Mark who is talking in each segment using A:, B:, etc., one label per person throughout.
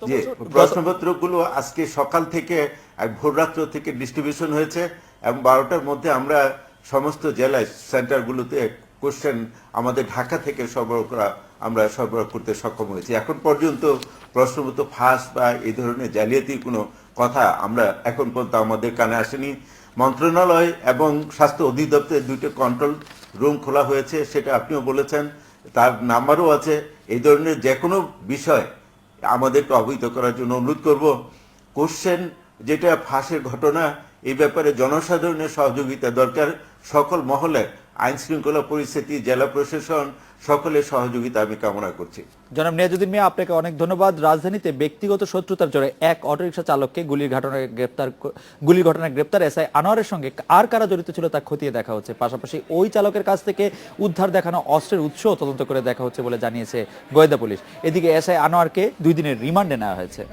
A: যে প্রশ্নপত্রগুলো আজকে সকাল থেকে ভোররাত্র থেকে ডিস্ট্রিবিউশন হয়েছে এবং 12টার মধ্যে আমরা সমস্ত জেলায় সেন্টারগুলোতে কোশ্চেন আমাদের ঢাকা থেকে আমরা সরবরাহ করতে সক্ষম হয়েছি। এখন পর্যন্ত প্রশ্নপত্র ফাঁস বা এই ধরনের জালিয়াতির কোনো কথা আমরা এখন পর্যন্ত আমাদের কানে আসেনি। মন্ত্রণালয় এবং স্বাস্থ্য অধিদপ্তরের 2টি কন্ট্রোল রুম খোলা হয়েছে, সেটা আপনিও বলেছেন, তার নাম্বারও আছে। এই ধরনের যে কোনো বিষয় আমাদেরকে অবহিত করার জন্য অনুরোধ করব। কোশ্চেন যেটা ফাঁসের ঘটনা, এই ব্যাপারে জনসাধারণের সহযোগিতা দরকার। সকল মহলে, আইন শৃঙ্খলা পরিস্থিতি, জেলা প্রশাসন, সকলের সহযোগিতা আমি কামনা করছি।
B: জনাব নিয়াজউদ্দিন মিয়া, আপনাকে অনেক ধন্যবাদ। রাজধানীতে ব্যক্তিগত শত্রুতার জোরে এক অটোরিকশা চালককে গুলির ঘটনায় গ্রেপ্তার এসআই আনোয়ারের সঙ্গে আর কারা জড়িত ছিল তা খতিয়ে দেখা হচ্ছে। পাশাপাশি ওই চালকের কাছ থেকে উদ্ধার দেখানো অস্ত্রের উৎস তদন্ত করে দেখা হচ্ছে বলে জানিয়েছে গোয়েন্দা পুলিশ। এদিকে এসআই আনোয়ারকে 2 দিনের রিমান্ডে নেওয়া হয়েছে।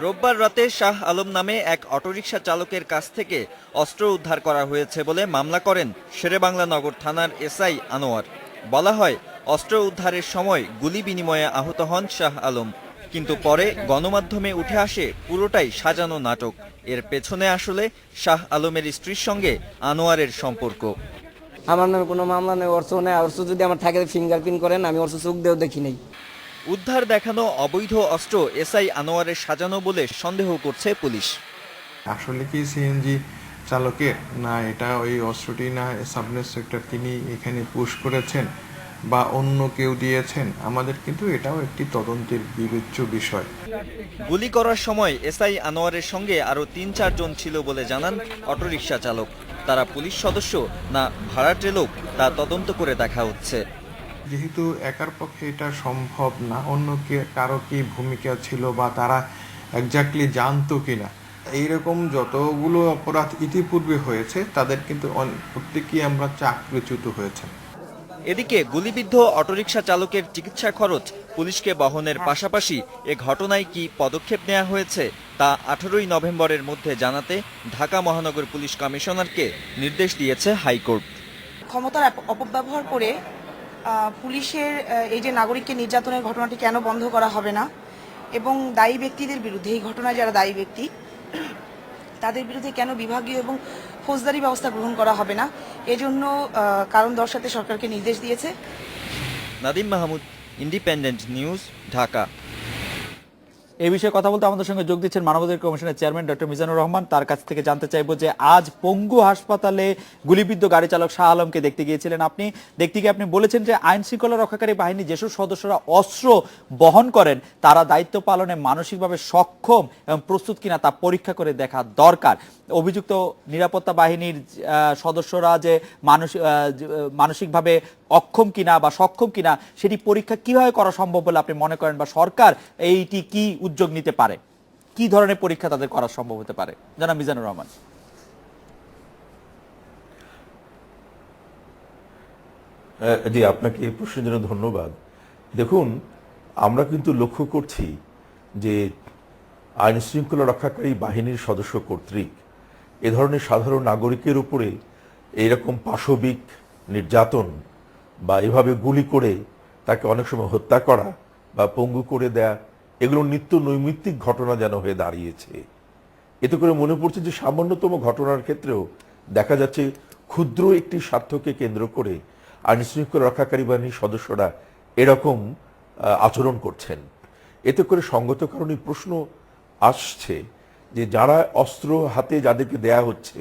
C: রোববার রাতে শাহ আলম নামে এক অটোরিকশা চালকের কাছ থেকে অস্ত্র উদ্ধার করা হয়েছে বলে মামলা করেন শেরেবাংলা নগর থানার এসআই আনোয়ার। বলা হয়, অস্ত্র উদ্ধারের সময় গুলি বিনিময়ে আহত হন শাহ আলম, কিন্তু পরে গণমাধ্যমে উঠে আসে পুরোটাই সাজানো নাটক। এর পেছনে আসলে শাহ আলমের স্ত্রীর সঙ্গে আনোয়ারের সম্পর্ক।
D: আমার নামে কোনো মামলা নেই, অর্থ নেই। অর্থ যদি আমার থাকে ফিঙ্গারপ্রিন্ট করেন, আমি অর্থ চোখ দিয়েও দেখি নাই।
C: উদ্ধার দেখানো অবৈধ অস্ত্র এসআই আনোয়ারের সাজানো বলে সন্দেহ করছে পুলিশ।
E: আসলে কি সিএনজি চালকের না এটা ওই অস্ত্রটি না সাব ইন্সপেক্টর তিনি এখানে পুশ করেছেন বা অন্য কেউ দিয়েছেন, আমাদের কিন্তু এটাও একটি তদন্তের বিবেচ্য বিষয়।
C: গুলি করার সময় এসআই আনোয়ারের সঙ্গে আরো 3-4 জন ছিল বলে জানান অটোরিকশা চালক। তারা পুলিশ সদস্য না ভাড়াটে লোক তা তদন্ত করে দেখা হচ্ছে।
E: যেহেতু একার পক্ষে এটা সম্ভব না, অন্য কারো কি ভূমিকা ছিল বা তারা এক্স্যাক্টলি জানতো কিনা, এইরকম যতগুলো অপরাধ ইতিপূর্বে হয়েছে তাদের কিন্তু প্রত্যেকেই আমরা চাকরিচ্যুত হয়েছে।
C: এদিকে গুলিবিদ্ধ অটোরিকশা চালকের চিকিৎসা খরচ পুলিশকে বহনের পাশাপাশি এ ঘটনায় কি পদক্ষেপ নেওয়া হয়েছে তা 18ই নভেম্বরের মধ্যে জানাতে ঢাকা মহানগর পুলিশ কমিশনারকে নির্দেশ দিয়েছে হাইকোর্ট।
F: ক্ষমতার অপব্যবহার করে পুলিশের এই যে নাগরিককে নির্যাতনের ঘটনাটি কেন বন্ধ করা হবে না, এবং দায়ী ব্যক্তিদের বিরুদ্ধে, এই ঘটনায় যারা দায়ী ব্যক্তি তাদের বিরুদ্ধে কেন বিভাগীয় এবং ফৌজদারি ব্যবস্থা গ্রহণ করা হবে না, এজন্য কারণ দর্শাতে সরকারকে নির্দেশ দিয়েছে।
C: Nadim Mahmud, Independent News, Dhaka.
B: এই বিষয়ে কথা বলতে আমাদের সঙ্গে যোগ দিচ্ছেন মানবাধিকার কমিশনের চেয়ারম্যান ডক্টর মিজানুর রহমান। তার কাছ থেকে জানতে চাইবো যে আজ পঙ্গু হাসপাতালে গুলিবিদ্ধ গাড়ি চালক শাহ আলমকে দেখতে গিয়েছিলেন আপনি। দেখতে গিয়ে আপনি বলেছেন যে আইন শৃঙ্খলা রক্ষাকারী বাহিনী যেসব সদস্যরা অস্ত্র বহন করেন তারা দায়িত্ব পালনে মানসিকভাবে সক্ষম এবং প্রস্তুত কিনা তা পরীক্ষা করে দেখা দরকার। অভিযুক্ত নিরাপত্তা বাহিনীর সদস্যরা যে মানসিকভাবে অক্ষম কিনা বা সক্ষম কিনা সেটি পরীক্ষা কিভাবে করা সম্ভব বলে আপনি মনে করেন, বা সরকার এইটি কি উদ্যোগ নিতে পারে, কি ধরনের পরীক্ষা তাদের করা সম্ভব হতে পারে? জনাব মিজানুর রহমান।
G: জি, আপনাকে এই প্রশ্নের জন্য ধন্যবাদ। দেখুন, আমরা কিন্তু লক্ষ্য করছি যে আইন শৃঙ্খলা রক্ষাকারী বাহিনীর সদস্য কর্তৃক এ ধরনের সাধারণ নাগরিকের উপরে এইরকম পাশবিক নির্যাতন বা এভাবে গুলি করে তাকে অনেক সময় হত্যা করা বা পঙ্গু করে দেয়া, এগুলো নিত্য নৈমিত্তিক ঘটনা যেন হয়ে দাঁড়িয়েছে। এতে করে মনে পড়ছে যে সামান্যতম ঘটনার ক্ষেত্রেও দেখা যাচ্ছে ক্ষুদ্র একটি স্বার্থকে কেন্দ্র করে আইন শৃঙ্খলা রক্ষাকারী বাহিনীর সদস্যরা এরকম আচরণ করছেন। এতে করে সঙ্গত কারণে প্রশ্ন আসছে যে যারা অস্ত্র হাতে যাদেরকে দেয়া হচ্ছে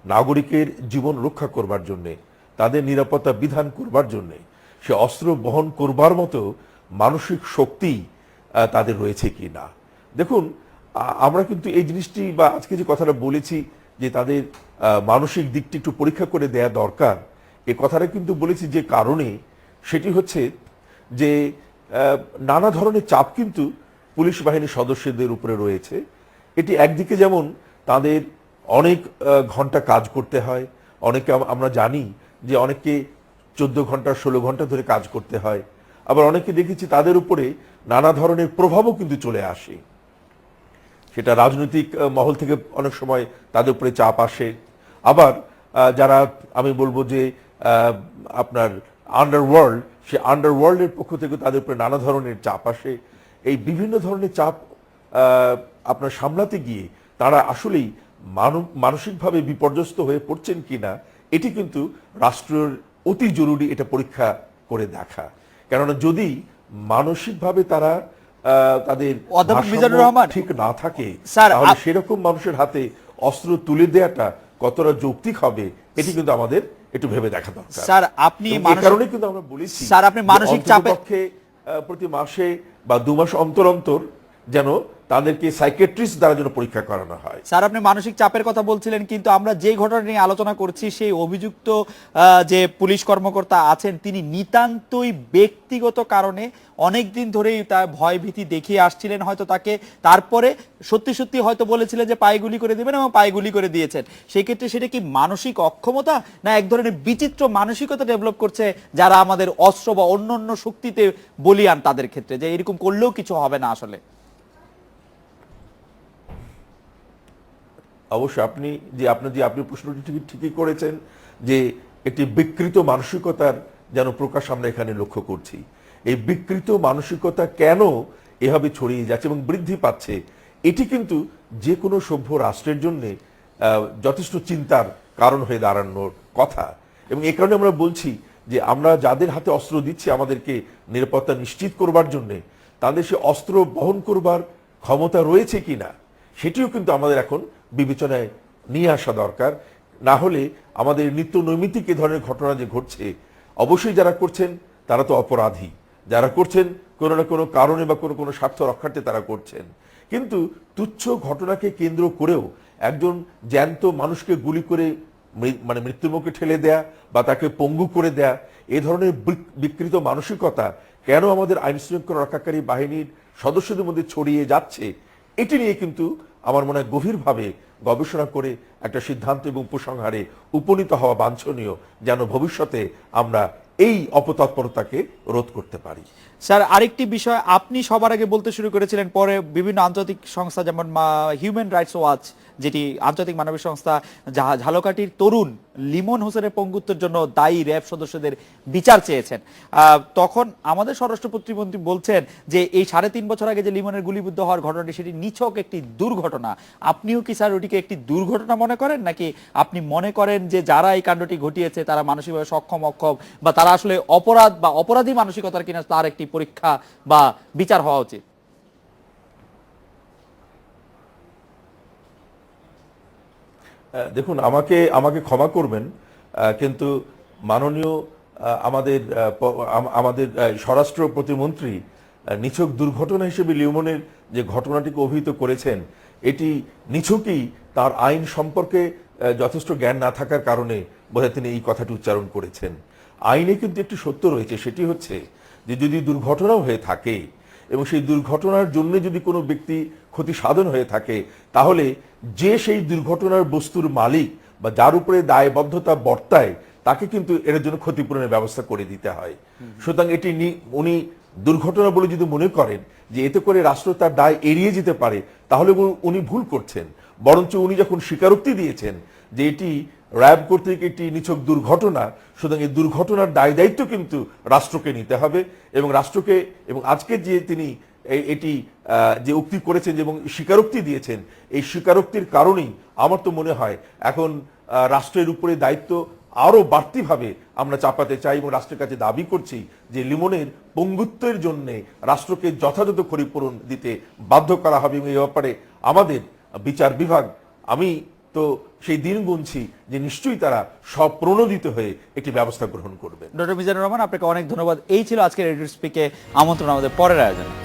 G: নাগরিকের জীবন রক্ষা করবার জন্যে, তাদের নিরাপত্তা বিধান করবার জন্যে, সে অস্ত্র বহন করবার মতো মানসিক শক্তি তাদের রয়েছে কি না। দেখুন, আমরা কিন্তু এই জিনিসটি বা আজকে যে কথাটা বলেছি যে তাদের মানসিক দিকটি একটু পরীক্ষা করে দেয়া দরকার, এ কথাটা কিন্তু বলেছি যে কারণে, সেটি হচ্ছে যে নানা ধরনের চাপ কিন্তু পুলিশ বাহিনীর সদস্যদের উপরে রয়েছে। এটি একদিকে যেমন তাদের অনেক ঘন্টা কাজ করতে হয়, অনেকে আমরা জানি যে অনেকে 14 ঘন্টা 16 ঘন্টা ধরে কাজ করতে হয়, আবার অনেকে দেখেছি তাদের উপরে নানা ধরনের প্রভাবও কিন্তু চলে আসে। সেটা রাজনৈতিক মহল থেকে অনেক সময় তাদের উপরে চাপ আসে, আবার যারা আমি বলবো যে আপনার আন্ডারওয়ার্ল্ড, সে আন্ডারওয়ার্ল্ডের পক্ষ থেকে তাদের উপরে নানা ধরনের চাপ আসে। এই বিভিন্ন ধরনের চাপ আপনার সামলাতে গিয়ে তারা আসলেই মানসিকভাবে বিপর্যস্ত হয়ে পড়ছেন কিনা এটি কিন্তু রাষ্ট্রের অতি জরুরি এটা পরীক্ষা করে দেখা। কেননা যদি মানসিকভাবে তারা তাদের
B: অধ্যাপক মিজানুর
G: ভারসাম্য
B: রহমান,
G: ঠিক না থাকে,
B: স্যার,
G: তাহলে সেরকম মানুষের হাতে অস্ত্র তুলে দেওয়াটা কতটা যৌক্তিক হবে এটি কিন্তু আমাদের একটু ভেবে দেখা দরকার।
B: স্যার আপনি
G: এবং এই কারণে কিন্তু আমরা বলেছি,
B: স্যার, আপনি মানসিক
G: যে
B: চাপে
G: অন্ততপক্ষে প্রতি মাসে বা 2 মাস অন্তর অন্তর যেন তাদেরকে সাইকিয়াট্রিস্ট দ্বারা যেন পরীক্ষা করানো হয়।
B: স্যার আপনি মানসিক চাপের কথা বলছিলেন, কিন্তু আমরা যে ঘটনা নিয়ে আলোচনা করছি সেই অভিযুক্ত যে পুলিশ কর্মকর্তা আছেন তিনি নিতান্তই ব্যক্তিগত কারণে অনেক দিন ধরেই তার ভয় ভীতি দেখিয়ে আসছিলেন। হয়তো তাকে তারপরে সত্যি সত্যি হয়তো বলেছিলেন যে পায়ে গুলি করে দিবেন এবং পায়ে গুলি করে দিয়েছেন। সেই ক্ষেত্রে সেটা কি মানসিক অক্ষমতা না এক ধরনের বিচিত্র মানসিকতা ডেভেলপ করছে যারা আমাদের অস্ত্র বা অন্যান্য শক্তিতে বলিয়ান তাদের ক্ষেত্রে, যে এরকম করলেও কিছু হবে না? আসলে
G: অবশ্যই আপনি প্রশ্নটি ঠিকই করেছেন যে একটি বিকৃত মানসিকতার যেন প্রকাশ আমরা এখানে লক্ষ্য করছি। এই বিকৃত মানসিকতা কেন এভাবে ছড়িয়ে যাচ্ছে এবং বৃদ্ধি পাচ্ছে, এটি কিন্তু যে কোনো সভ্য রাষ্ট্রের জন্য যথেষ্ট চিন্তার কারণ হয়ে দাঁড়ানোর কথা। এবং এই কারণে আমরা বলছি যে আমরা যাদের হাতে অস্ত্র দিচ্ছি আমাদেরকে নিরাপত্তা নিশ্চিত করবার জন্য তাদের সে অস্ত্র বহন করবার ক্ষমতা রয়েছে কিনা সেটিও কিন্তু আমাদের এখন বিবেচনায় নিয়ে আসা দরকার। না হলে আমাদের নিত্য নৈমিত্তিক এ ধরনের ঘটনা যে ঘটছে, অবশ্যই যারা করছেন তারা তো অপরাধী, যারা করছেন কোনো না কোনো কারণে বা কোনো স্বার্থ রক্ষার্থে তারা করছেন। কিন্তু তুচ্ছ ঘটনাকে কেন্দ্র করেও একজন জ্যান্ত মানুষকে গুলি করে মানে মৃত্যুমুখে ঠেলে দেয়া বা তাকে পঙ্গু করে দেয়া, এ ধরনের বিকৃত মানসিকতা কেন আমাদের আইন শৃঙ্খলা রক্ষাকারী বাহিনীর সদস্যদের মধ্যে ছড়িয়ে যাচ্ছে, এটি নিয়ে কিন্তু আমার মনে হয় গভীরভাবে গবেষণা করে একটা সিদ্ধান্ত এবং উপসংহারে উপনীত হওয়া বাঞ্ছনীয়, যেন ভবিষ্যতে আমরা এই অপতৎপরতাকে রোধ করতে পারি।
B: স্যার আরেকটি বিষয় আপনি সবার আগে বলতে শুরু করেছিলেন, পরে বিভিন্ন আন্তর্জাতিক সংস্থা যেমন হিউম্যান রাইটস ওয়াচ, যেটি আন্তর্জাতিক মানবিক সংস্থা, ঝালকাঠির তরুণ লিমন হোসেনের পঙ্গুত্বের জন্য দায়ী র্যাব সদস্যদের বিচার চেয়েছেন। তখন আমাদের স্বরাষ্ট্র প্রতিমন্ত্রী বলছেন যে এই 3.5 বছর আগে যে লিমনের গুলিবিদ্ধ হওয়ার ঘটনাটি সেটি নিছক একটি দুর্ঘটনা। আপনিও কি স্যার ওটিকে একটি দুর্ঘটনা মনে করেন, নাকি আপনি মনে করেন যে যারা এই কাণ্ডটি ঘটিয়েছে তারা মানসিকভাবে সক্ষম অক্ষম বা তারা আসলে অপরাধ বা অপরাধী মানসিকতার কিনা তার একটি পরীক্ষা বা বিচার হওয়া উচিত?
G: দেখুন, আমাকে ক্ষমা করবেন, কিন্তু মাননীয় আমাদের স্বরাষ্ট্র প্রতিমন্ত্রী নিছক দুর্ঘটনা হিসেবে লিমনের যে ঘটনাটিকে অভিহিত করেছেন, এটি নিছকই তার আইন সম্পর্কে যথেষ্ট জ্ঞান না থাকার কারণে বোধহয় তিনি এই কথাটি উচ্চারণ করেছেন। আইনে কিন্তু একটি সত্য রয়েছে, সেটি হচ্ছে যে যদি দুর্ঘটনাও হয়ে থাকে এবং সেই দুর্ঘটনার জন্য যদি কোনো ব্যক্তি ক্ষতি সাধন হয়ে থাকে, তাহলে যে সেই দুর্ঘটনার বস্তুর মালিক বা যার উপরে দায়বদ্ধতা বর্তায় তাকে কিন্তু এর জন্য ক্ষতিপূরণের ব্যবস্থা করে দিতে হয়। সুতরাং এটি উনি দুর্ঘটনা বলে যদি মনে করেন যে এতে করে রাষ্ট্র তার দায় এড়িয়ে যেতে পারে, তাহলে উনি ভুল করছেন। বরঞ্চ উনি যখন স্বীকারোক্তি দিয়েছেন যে এটি র্যাব কর্তৃক একটি নিছক দুর্ঘটনা, সুতরাং এই দুর্ঘটনার দায় দায়িত্ব কিন্তু রাষ্ট্রকে নিতে হবে এবং রাষ্ট্রকে, এবং আজকে যে তিনি এটি যে উক্তি করেছেন এবং স্বীকারোক্তি দিয়েছেন, এই স্বীকারোক্তির কারণেই আমার তো মনে হয় এখন রাষ্ট্রের উপরে দায়িত্ব আরো বাড়তিভাবে আমরা চাপাতে চাই এবং রাষ্ট্রের কাছে দাবি করছি যে লিমনের পঙ্গুত্বের জন্য রাষ্ট্রকে যথাযথ ক্ষতিপূরণ দিতে বাধ্য করা হবে এবং এই ব্যাপারে আমাদের বিচার বিভাগ, আমি তো সেই দিন গুনছি যে নিশ্চয়ই তারা স্বপ্রণোদিত হয়ে একটি ব্যবস্থা গ্রহণ করবে।
B: ডক্টর মিজানুর রহমান, আপনাকে অনেক ধন্যবাদ। এই ছিল আজকের রেডিও স্পিকে আমন্ত্রণ আমাদের পরের আয়োজনে।